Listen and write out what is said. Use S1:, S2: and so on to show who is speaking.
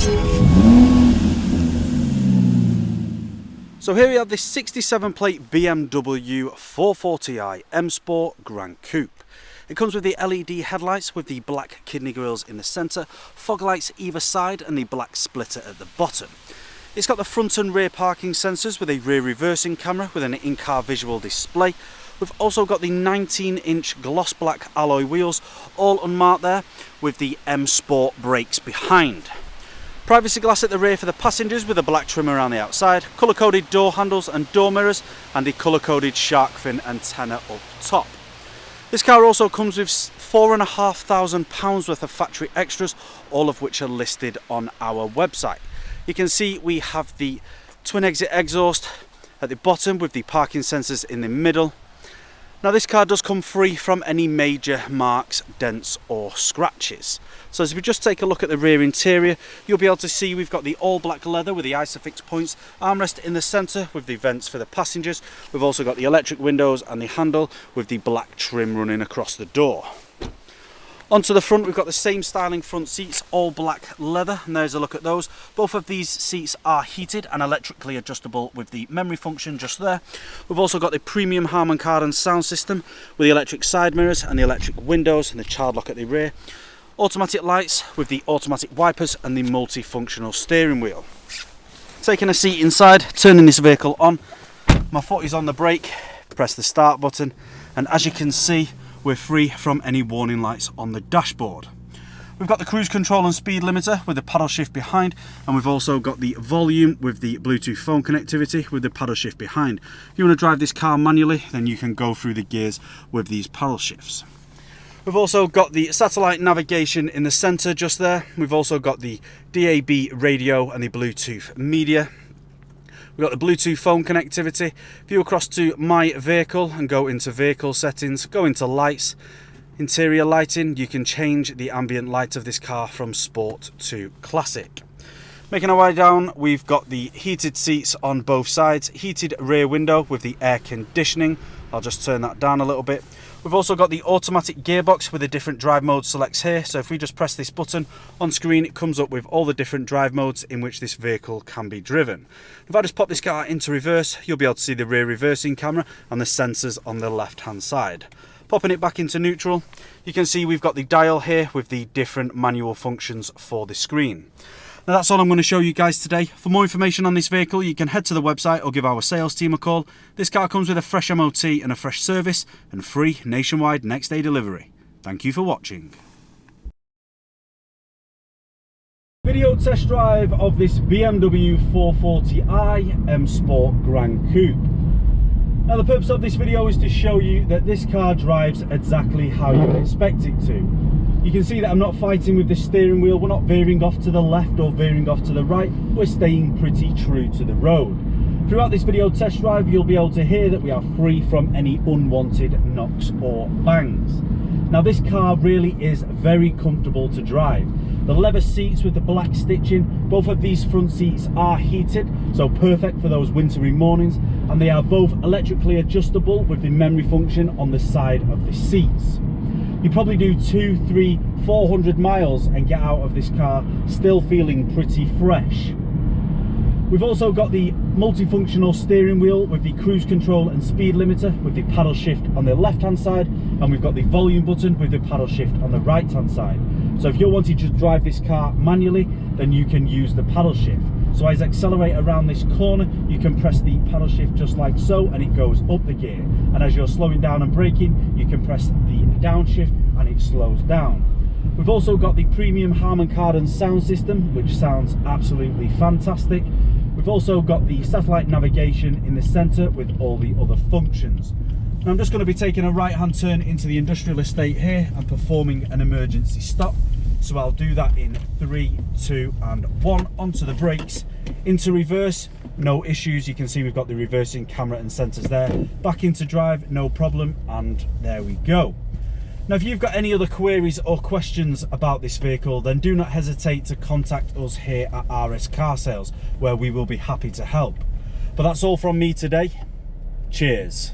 S1: So here we have this 67 plate BMW 440i M Sport GRAN Coupe. It comes with the LED headlights with the black kidney grills in the centre, fog lights either side and the black splitter at the bottom. It's got the front and rear parking sensors with a rear reversing camera with an in-car visual display. We've also got the 19-inch gloss black alloy wheels, all unmarked there, with the M Sport brakes behind. Privacy glass at the rear for the passengers with a black trim around the outside, colour-coded door handles and door mirrors, and the colour-coded shark fin antenna up top. This car also comes with £4,500 worth of factory extras, all of which are listed on our website. You can see we have the twin exit exhaust at the bottom with the parking sensors in the middle. Now this car does come free from any major marks, dents or scratches. So as we just take a look at the rear interior, you'll be able to see we've got the all black leather with the Isofix points, armrest in the centre with the vents for the passengers. We've also got the electric windows and the handle with the black trim running across the door. Onto the front, we've got the same styling front seats, all black leather, and there's a look at those. Both of these seats are heated and electrically adjustable with the memory function just there. We've also got the premium Harman Kardon sound system with the electric side mirrors and the electric windows and the child lock at the rear. Automatic lights with the automatic wipers and the multifunctional steering wheel. Taking a seat inside, turning this vehicle on, my foot is on the brake, press the start button, and as you can see, we're free from any warning lights on the dashboard. We've got the cruise control and speed limiter with the paddle shift behind, and we've also got the volume with the Bluetooth phone connectivity with the paddle shift behind. If you want to drive this car manually, then you can go through the gears with these paddle shifts. We've also got the satellite navigation in the centre just there. We've also got the DAB radio and the Bluetooth media. We've got the Bluetooth phone connectivity. If you go across to My Vehicle and go into Vehicle Settings, go into Lights, Interior Lighting, you can change the ambient light of this car from Sport to Classic. Making our way down, we've got the heated seats on both sides, heated rear window with the air conditioning. I'll just turn that down a little bit. We've also got the automatic gearbox with the different drive mode selects here. So if we just press this button on screen, it comes up with all the different drive modes in which this vehicle can be driven. If I just pop this car into reverse, you'll be able to see the rear reversing camera and the sensors on the left hand side. Popping it back into neutral, you can see we've got the dial here with the different manual functions for the screen. Now that's all I'm going to show you guys today. For more information on this vehicle, you can head to the website or give our sales team a call. This car comes with a fresh MOT and a fresh service and free nationwide next day delivery. Thank you for watching. Video test drive of this BMW 440i M Sport GRAN Coupe. Now the purpose of this video is to show you that this car drives exactly how you expect it to. You can see that I'm not fighting with the steering wheel, we're not veering off to the left or veering off to the right, we're staying pretty true to the road. Throughout this video test drive, you'll be able to hear that we are free from any unwanted knocks or bangs. Now this car really is very comfortable to drive. The leather seats with the black stitching, both of these front seats are heated, so perfect for those wintry mornings, and they are both electrically adjustable with the memory function on the side of the seats. You probably do 200, 300, 400 miles and get out of this car still feeling pretty fresh. We've also got the multifunctional steering wheel with the cruise control and speed limiter with the paddle shift on the left hand side, and we've got the volume button with the paddle shift on the right hand side. So if you're wanting to drive this car manually, then you can use the paddle shift. So as I accelerate around this corner, you can press the paddle shift just like so, and it goes up the gear. And as you're slowing down and braking, you can press the downshift and it slows down. We've also got the premium Harman Kardon sound system, which sounds absolutely fantastic. We've also got the satellite navigation in the centre with all the other functions. Now I'm just going to be taking a right hand turn into the industrial estate here and performing an emergency stop. So I'll do that in 3, 2 and 1. Onto the brakes, into reverse, no issues. You can see we've got the reversing camera and sensors there. Back into drive, no problem, and there we go. Now if you've got any other queries or questions about this vehicle, then do not hesitate to contact us here at RS Car Sales, where we will be happy to help. But that's all from me today. Cheers.